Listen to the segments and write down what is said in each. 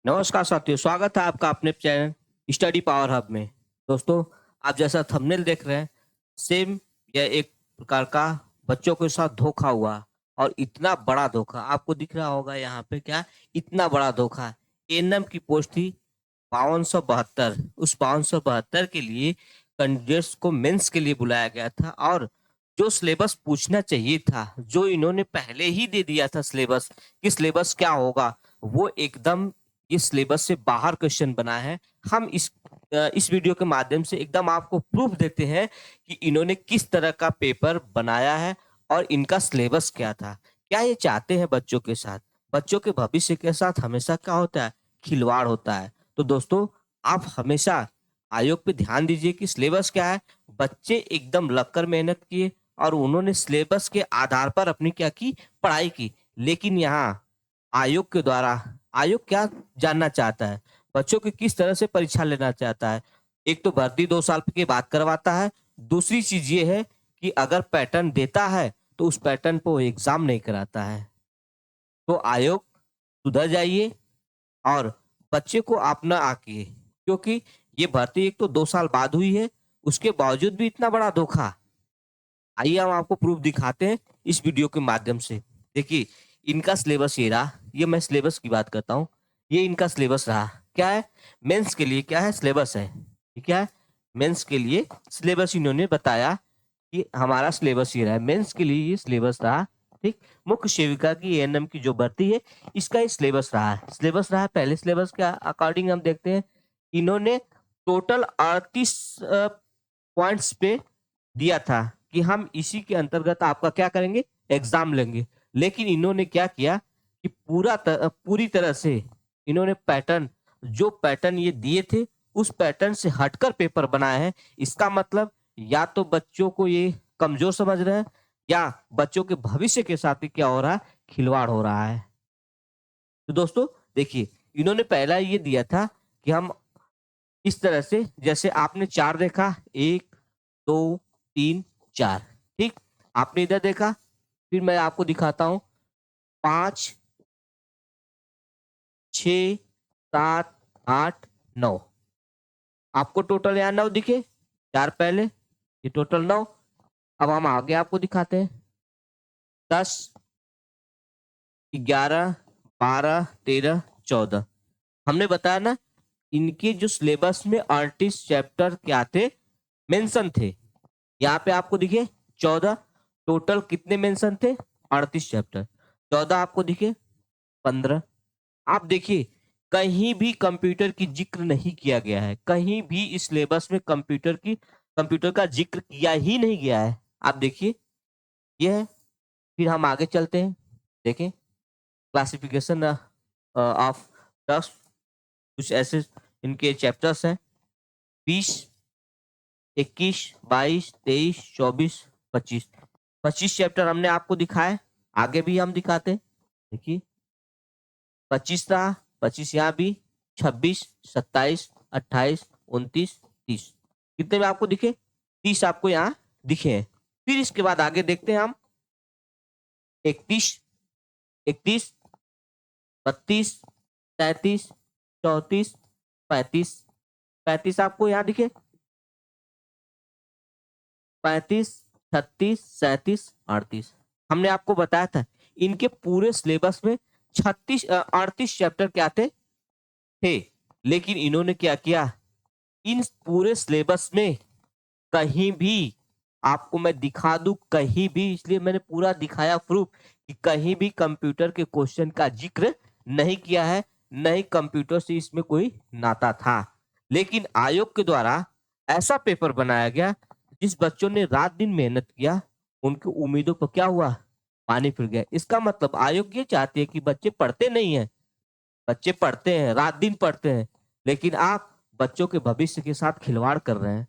नमस्कार साथियों, स्वागत है आपका अपने चैनल स्टडी पावर हब में। दोस्तों, आप जैसा थंबनेल देख रहे हैं, सेम यह एक प्रकार का बच्चों के साथ धोखा हुआ और इतना बड़ा धोखा आपको दिख रहा होगा यहाँ पे क्या इतना बड़ा धोखा। एएनएम की पोस्ट थी 5272। उस 5272 के लिए कैंडिडेट्स को मेंस के लिए बुलाया गया था और जो सिलेबस पूछना चाहिए था, जो इन्होंने पहले ही दे दिया था सिलेबस कि सिलेबस क्या होगा, वो एकदम ये सिलेबस से बाहर क्वेश्चन बना है। हम इस वीडियो के माध्यम से एकदम आपको प्रूफ देते हैं कि इन्होंने किस तरह का पेपर बनाया है और इनका सिलेबस क्या था। क्या ये चाहते हैं बच्चों के साथ? बच्चों के भविष्य के साथ हमेशा क्या होता है? खिलवाड़ होता है। तो दोस्तों, आप हमेशा आयोग पे ध्यान दीजिए कि सिलेबस क्या है। बच्चे एकदम लगकर मेहनत किए और उन्होंने सिलेबस के आधार पर अपनी क्या की पढ़ाई की। लेकिन यहाँ आयोग के द्वारा आयोग क्या जानना चाहता है, बच्चों की किस तरह से परीक्षा लेना चाहता है। एक तो भर्ती 2 साल के बाद करवाता है। दूसरी चीज ये है कि अगर पैटर्न देता है तो उस पैटर्न पर वो एग्जाम नहीं कराता है। तो आयोग सुधर जाइए और बच्चे को अपना आके, क्योंकि ये भर्ती एक तो 2 साल बाद हुई है, उसके बावजूद भी इतना बड़ा धोखा। आइए हम आपको प्रूफ दिखाते हैं इस वीडियो के माध्यम से। देखिए, इनका सिलेबस ये रहा। ये मैं सिलेबस की बात करता हूँ। ये इनका सिलेबस रहा। क्या है? मेंस के लिए क्या है? सिलेबस है। ये क्या है? मेंस के लिए सिलेबस इन्होंने बताया कि हमारा सिलेबस ये रहा है। मेंस के लिए ये सिलेबस रहा। ठीक। मुख्य सेविका की एएनएम की जो भर्ती है, इसका ये सिलेबस रहा है। सिलेबस रहा है। पहले सिलेबस के अकॉर्डिंग हम देखते हैं, इन्होंने टोटल 38 पॉइंट्स पे दिया था कि हम इसी के अंतर्गत आपका क्या करेंगे, एग्जाम लेंगे। लेकिन इन्होंने क्या किया कि पूरी तरह से इन्होंने पैटर्न, जो पैटर्न ये दिए थे उस पैटर्न से हटकर पेपर बनाए हैं। इसका मतलब या तो बच्चों को ये कमजोर समझ रहे हैं या बच्चों के भविष्य के साथ ही क्या हो रहा है, खिलवाड़ हो रहा है। तो दोस्तों देखिए, इन्होंने पहला ये दिया था कि हम इस तरह से, जैसे आपने चार देखा, 1 2 3 4। ठीक। आपने इधर देखा, फिर मैं आपको दिखाता हूँ 5 6 7 8 9। आपको टोटल यहाँ 9 दिखे, चार पहले, ये टोटल 9। अब हम आगे आपको दिखाते हैं 10 11 12 13 14। हमने बताया ना, इनके जो सिलेबस में 38 चैप्टर क्या थे, मेंशन थे। यहाँ पे आपको दिखे 14। टोटल कितने मेंशन थे? 38 चैप्टर। 14 आपको दिखे 15। आप देखिए, कहीं भी कंप्यूटर की जिक्र नहीं किया गया है। कहीं भी इस सिलेबस में कंप्यूटर का जिक्र किया ही नहीं गया है। आप देखिए, ये है। फिर हम आगे चलते हैं। देखें, क्लासिफिकेशन ऑफ टर्म्स, कुछ ऐसे इनके चैप्टर्स हैं। 20 21 22 23 24 25। 25 चैप्टर हमने आपको दिखाए। आगे भी हम दिखाते हैं। देखिए, 25 रहा, 25 यहाँ भी, 26 27 28 29 30। कितने में आपको दिखे? 30 आपको यहाँ दिखे हैं। फिर इसके बाद आगे देखते हैं हम 31 31 32 33 34 35। 35 आपको यहाँ दिखे, 35 36 37 38। हमने आपको बताया था इनके पूरे सिलेबस में 38 चैप्टर क्या थे। लेकिन इन्होंने क्या किया, इन पूरे सिलेबस में कहीं भी, आपको मैं दिखा दूं कहीं भी, इसलिए मैंने पूरा दिखाया प्रूफ कि कहीं भी कंप्यूटर के क्वेश्चन का जिक्र नहीं किया है, नहीं कंप्यूटर से इसमें कोई नाता था। लेकिन आयोग के द्वारा ऐसा पेपर बनाया गया, जिस बच्चों ने रात दिन मेहनत किया, उनकी उम्मीदों पर क्या हुआ, पानी फिर गया। इसका मतलब आयोग ये चाहती है कि बच्चे पढ़ते नहीं है। बच्चे पढ़ते हैं, रात दिन पढ़ते हैं, लेकिन आप बच्चों के भविष्य के साथ खिलवाड़ कर रहे हैं।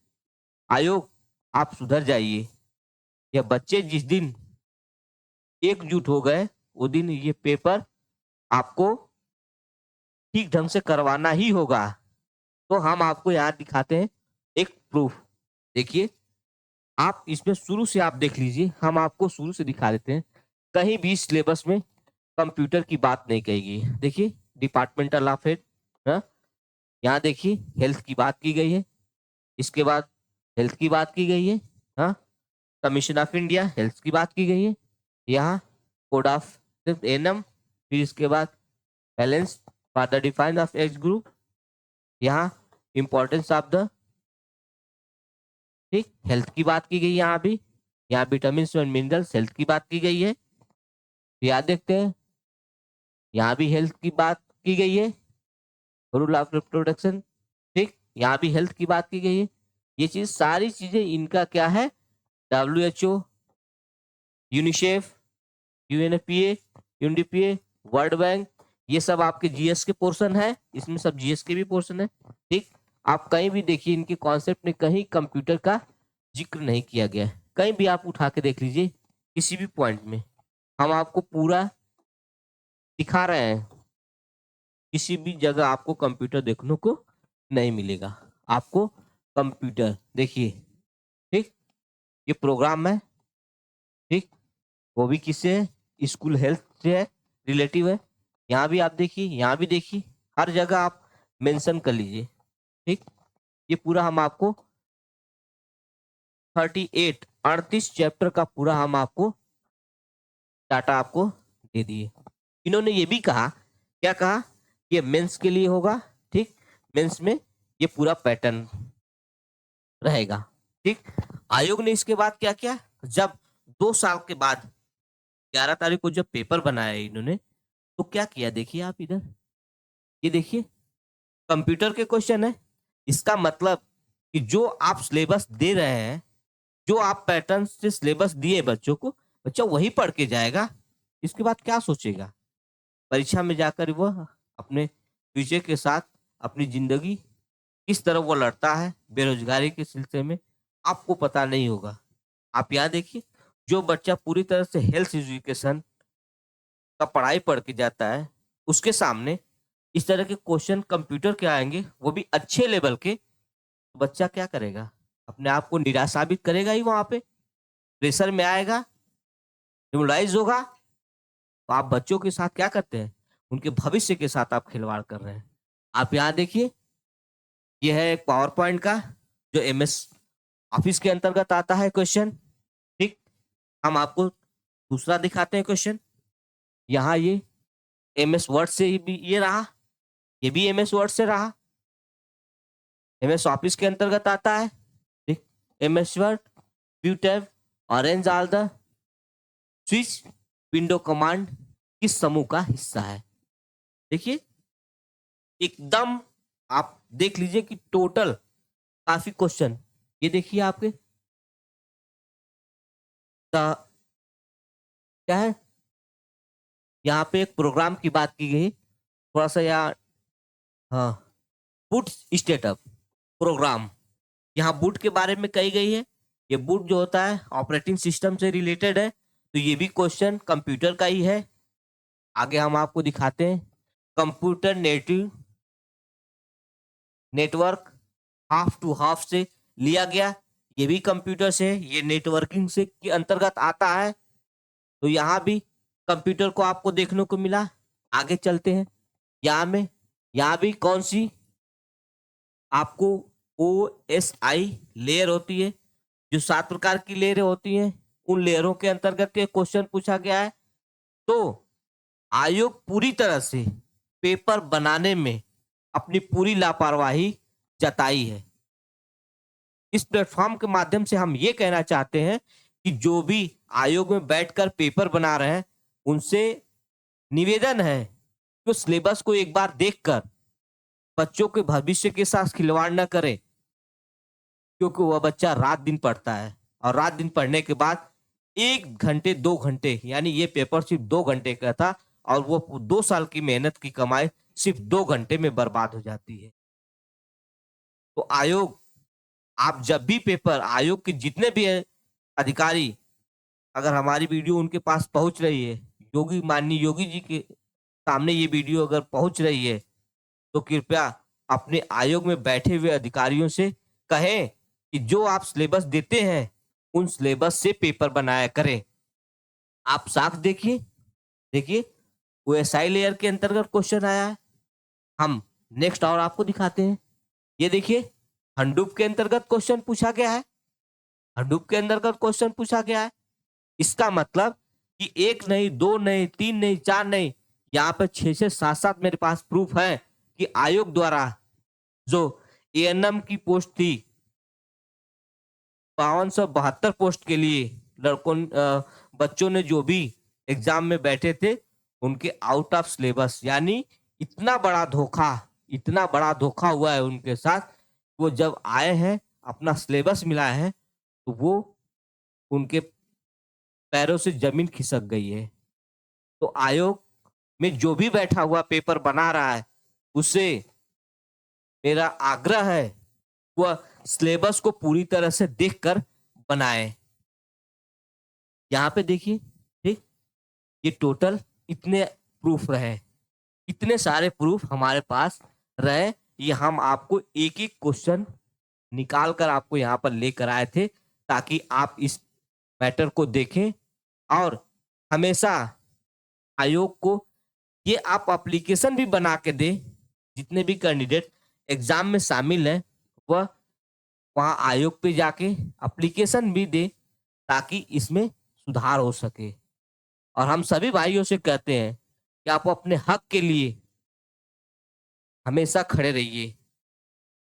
आयोग, आप सुधर जाइए। यह बच्चे जिस दिन एकजुट हो गए, वो दिन ये पेपर आपको ठीक ढंग से करवाना ही होगा। तो हम आपको यहाँ दिखाते हैं एक प्रूफ। देखिए, आप इसमें शुरू से आप देख लीजिए, हम आपको शुरू से दिखा देते हैं। कहीं भी सिलेबस में कंप्यूटर की बात नहीं कही गई। देखिए, डिपार्टमेंटल ऑफ हेड, हाँ, यहाँ देखिए हेल्थ की बात की गई है, इसके बाद हेल्थ की बात की गई है। हाँ, कमीशन ऑफ इंडिया हेल्थ की बात की गई है। यहाँ कोड ऑफ एनम, फिर इसके बाद balance for the define of age group, यहाँ इंपॉर्टेंस ऑफ द, ठीक, हेल्थ की बात की गई है यहाँ भी। यहाँ विटामिन एंड मिनरल्स हेल्थ की बात की गई है। याद देखते हैं, यहाँ भी हेल्थ की बात की गई है, रूल ऑफ रिप्रोडक्शन, ठीक, यहाँ भी हेल्थ की बात की गई है। ये चीज सारी चीजें इनका क्या है, WHO, UNICEF, UNFPA, UNDPA, world bank, ये सब आपके जीएस के पोर्शन है, इसमें सब जीएस के भी पोर्शन है। ठीक, आप कहीं भी देखिए इनके कॉन्सेप्ट में कहीं कंप्यूटर का जिक्र नहीं किया गया है। कहीं भी आप उठा के देख लीजिए, किसी भी पॉइंट में हम आपको पूरा दिखा रहे हैं, किसी भी जगह आपको कंप्यूटर देखने को नहीं मिलेगा। आपको कंप्यूटर देखिए, ठीक, ये प्रोग्राम है, ठीक, वो भी किससे है, स्कूल हेल्थ से है, रिलेटिव है। यहाँ भी आप देखिए, यहाँ भी देखिए, हर जगह आप मेंशन कर लीजिए। ठीक, ये पूरा हम आपको 38 चैप्टर का पूरा हम आपको डाटा आपको दे दिए। इन्होंने ये भी कहा, क्या कहा, ये मेंस के लिए होगा। ठीक, मेंस में ये पूरा पैटर्न रहेगा। ठीक, आयोग ने इसके बाद क्या किया, जब 2 साल के बाद 11 तारीख को जब पेपर बनाया इन्होंने, तो क्या किया, देखिए आप इधर, ये देखिए कंप्यूटर के क्वेश्चन है। इसका मतलब कि जो आप सिलेबस दे रहे हैं, जो आप पैटर्न से सिलेबस दिए बच्चों को, बच्चा वही पढ़ के जाएगा। इसके बाद क्या सोचेगा, परीक्षा में जाकर वह अपने फ्यूचर के साथ अपनी जिंदगी किस तरह वो लड़ता है बेरोजगारी के सिलसिले में, आपको पता नहीं होगा। आप यहाँ देखिए, जो बच्चा पूरी तरह से हेल्थ एजुकेशन का पढ़ाई पढ़ के जाता है, उसके सामने इस तरह के क्वेश्चन कंप्यूटर के आएंगे, वो भी अच्छे लेवल के, तो बच्चा क्या करेगा, अपने आप को निराश साबित करेगा ही, वहां पे प्रेशर में आएगा, डिमोरलाइज होगा। तो आप बच्चों के साथ क्या करते हैं, उनके भविष्य के साथ आप खिलवाड़ कर रहे हैं। आप यहाँ देखिए, ये है एक पावर पॉइंट का, जो MS ऑफिस के अंतर्गत आता है क्वेश्चन। ठीक, हम आपको दूसरा दिखाते हैं क्वेश्चन। यहाँ ये MS वर्ड से ही भी ये रहा, ये भी MS वर्ड से रहा, MS ऑफिस के अंतर्गत आता है। ठीक, MS word, view tab, arrange all the, switch, window command किस समूह का हिस्सा है। देखिए एकदम आप देख लीजिए कि टोटल काफी क्वेश्चन, ये देखिए आपके क्या है, यहाँ पे एक प्रोग्राम की बात की गई, थोड़ा सा यहाँ, हाँ, बूट स्टेटअप प्रोग्राम, यहाँ बूट के बारे में कही गई है। ये बूट जो होता है ऑपरेटिंग सिस्टम से रिलेटेड है, तो ये भी क्वेश्चन कंप्यूटर का ही है। आगे हम आपको दिखाते हैं, computer native network half to half से लिया गया, ये भी कंप्यूटर से, ये नेटवर्किंग से के अंतर्गत आता है। तो यहाँ भी कंप्यूटर को आपको देखने को मिला। आगे चलते हैं, यहाँ भी कौन सी आपको OSI लेयर होती है, जो 7 प्रकार की लेयरें होती हैं, उन लेयरों के अंतर्गत के क्वेश्चन पूछा गया है। तो आयोग पूरी तरह से पेपर बनाने में अपनी पूरी लापरवाही जताई है। इस प्लेटफॉर्म के माध्यम से हम ये कहना चाहते हैं कि जो भी आयोग में बैठकर पेपर बना रहे हैं, उनसे निवेदन है कि सिलेबस को एक बार देखकर बच्चों के भविष्य के साथ खिलवाड़ न करें, क्योंकि वह बच्चा रात दिन पढ़ता है, और रात दिन पढ़ने के बाद 1 घंटे 2 घंटे, यानी ये पेपर सिर्फ 2 घंटे का था, और वो 2 साल की मेहनत की कमाई सिर्फ 2 घंटे में बर्बाद हो जाती है। तो आयोग, आप जब भी पेपर, आयोग के जितने भी अधिकारी, अगर हमारी वीडियो उनके पास पहुंच रही है, माननीय योगी जी के सामने ये वीडियो अगर पहुंच रही है, तो कृपया अपने आयोग में बैठे हुए अधिकारियों से कहें कि जो आप सिलेबस देते हैं, उन सिलेबस से पेपर बनाया करें। आप साफ देखिए, देखिए OSI लेयर के अंतर्गत क्वेश्चन आया है, हम नेक्स्ट और आपको दिखाते हैं। ये देखिए, हडूप के अंतर्गत क्वेश्चन पूछा गया है। हडूप के अंतर्गत क्वेश्चन पूछा गया है। इसका मतलब कि एक नहीं, दो नहीं, तीन नहीं, चार नहीं, यहाँ पे 6 से 7 मेरे पास प्रूफ है कि आयोग द्वारा जो एएनएम की पोस्ट थी 5272 पोस्ट के लिए बच्चों ने जो भी एग्जाम में बैठे थे उनके आउट ऑफ सिलेबस, यानी इतना बड़ा धोखा हुआ है उनके साथ। वो जब आए हैं, अपना सिलेबस मिला है, तो वो उनके पैरों से जमीन खिसक गई है। तो आयोग में जो भी बैठा हुआ पेपर बना रहा है, उससे मेरा आग्रह है वह सिलेबस को पूरी तरह से देखकर बनाए। यहाँ पे देखिए, ठीक, ये टोटल इतने प्रूफ रहे, इतने सारे प्रूफ हमारे पास रहे। ये हम आपको एक एक क्वेश्चन निकाल कर आपको यहाँ पर लेकर आए थे, ताकि आप इस मैटर को देखें और हमेशा आयोग को ये आप एप्लीकेशन भी बना के दें। जितने भी कैंडिडेट एग्जाम में शामिल हैं, वह वहाँ आयोग पे जाके एप्लीकेशन भी दे, ताकि इसमें सुधार हो सके। और हम सभी भाइयों से कहते हैं कि आप अपने हक के लिए हमेशा खड़े रहिए,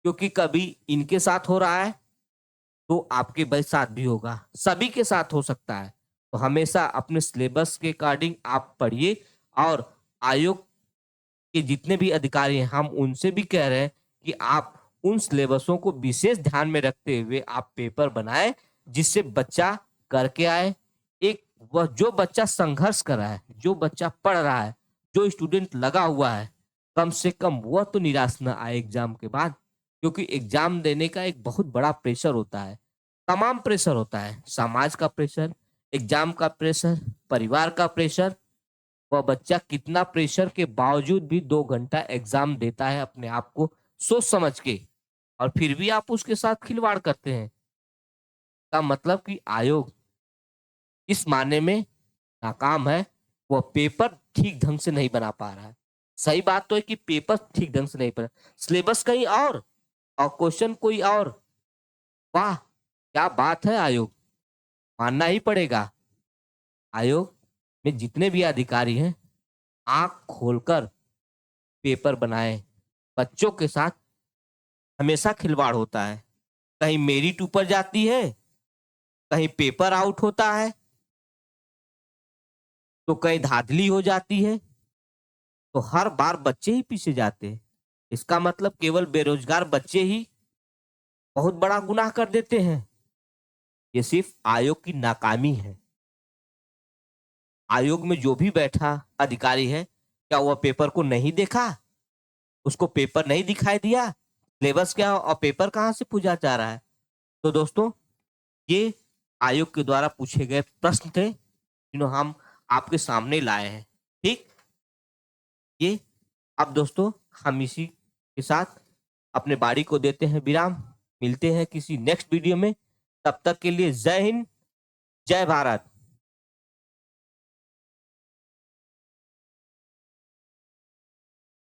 क्योंकि कभी इनके साथ हो रहा है तो आपके भाई साथ भी होगा, सभी के साथ हो सकता है। तो हमेशा अपने सिलेबस के अकॉर्डिंग आप पढ़िए, और आयोग के जितने भी अधिकारी हैं, हम उनसे भी कह रहे हैं कि आप उन सिलेबसों को विशेष ध्यान में रखते हुए आप पेपर बनाएं, जिससे बच्चा करके आए। एक वह जो बच्चा संघर्ष कर रहा है, जो बच्चा पढ़ रहा है, जो स्टूडेंट लगा हुआ है, कम से कम वह तो निराश न आए एग्जाम के बाद, क्योंकि एग्जाम देने का एक बहुत बड़ा प्रेशर होता है। तमाम प्रेशर होता है, समाज का प्रेशर, एग्जाम का प्रेशर, परिवार का प्रेशर। वह बच्चा कितना प्रेशर के बावजूद भी 2 घंटा एग्जाम देता है अपने आप को सोच समझ के, और फिर भी आप उसके साथ खिलवाड़ करते हैं। का मतलब कि आयोग इस मायने में नाकाम है, वह पेपर ठीक ढंग से नहीं बना पा रहा है। सही बात तो है कि पेपर ठीक ढंग से नहीं बना, सिलेबस कहीं और क्वेश्चन कोई और। वाह, क्या बात है आयोग, मानना ही पड़ेगा। आयोग में जितने भी अधिकारी हैं, आंख खोलकर पेपर बनाएं। बच्चों के साथ हमेशा खिलवाड़ होता है, कहीं मेरिट ऊपर जाती है, कहीं पेपर आउट होता है, तो कहीं धांधली हो जाती है, तो हर बार बच्चे ही पीछे जाते हैं। इसका मतलब केवल बेरोजगार बच्चे ही बहुत बड़ा गुनाह कर देते हैं। ये सिर्फ आयोग की नाकामी है। आयोग में जो भी बैठा अधिकारी है, क्या वह पेपर को नहीं देखा? उसको पेपर नहीं दिखाई दिया? सिलेबस क्या और पेपर कहाँ से पूछा जा रहा है? तो दोस्तों, ये आयोग के द्वारा पूछे गए प्रश्न थे, जिन्हें हम आपके सामने लाए हैं। ठीक, ये अब दोस्तों हम इसी के साथ अपने बारी को देते हैं विराम। मिलते हैं किसी नेक्स्ट वीडियो में, तब तक के लिए जय हिंद, जय भारत।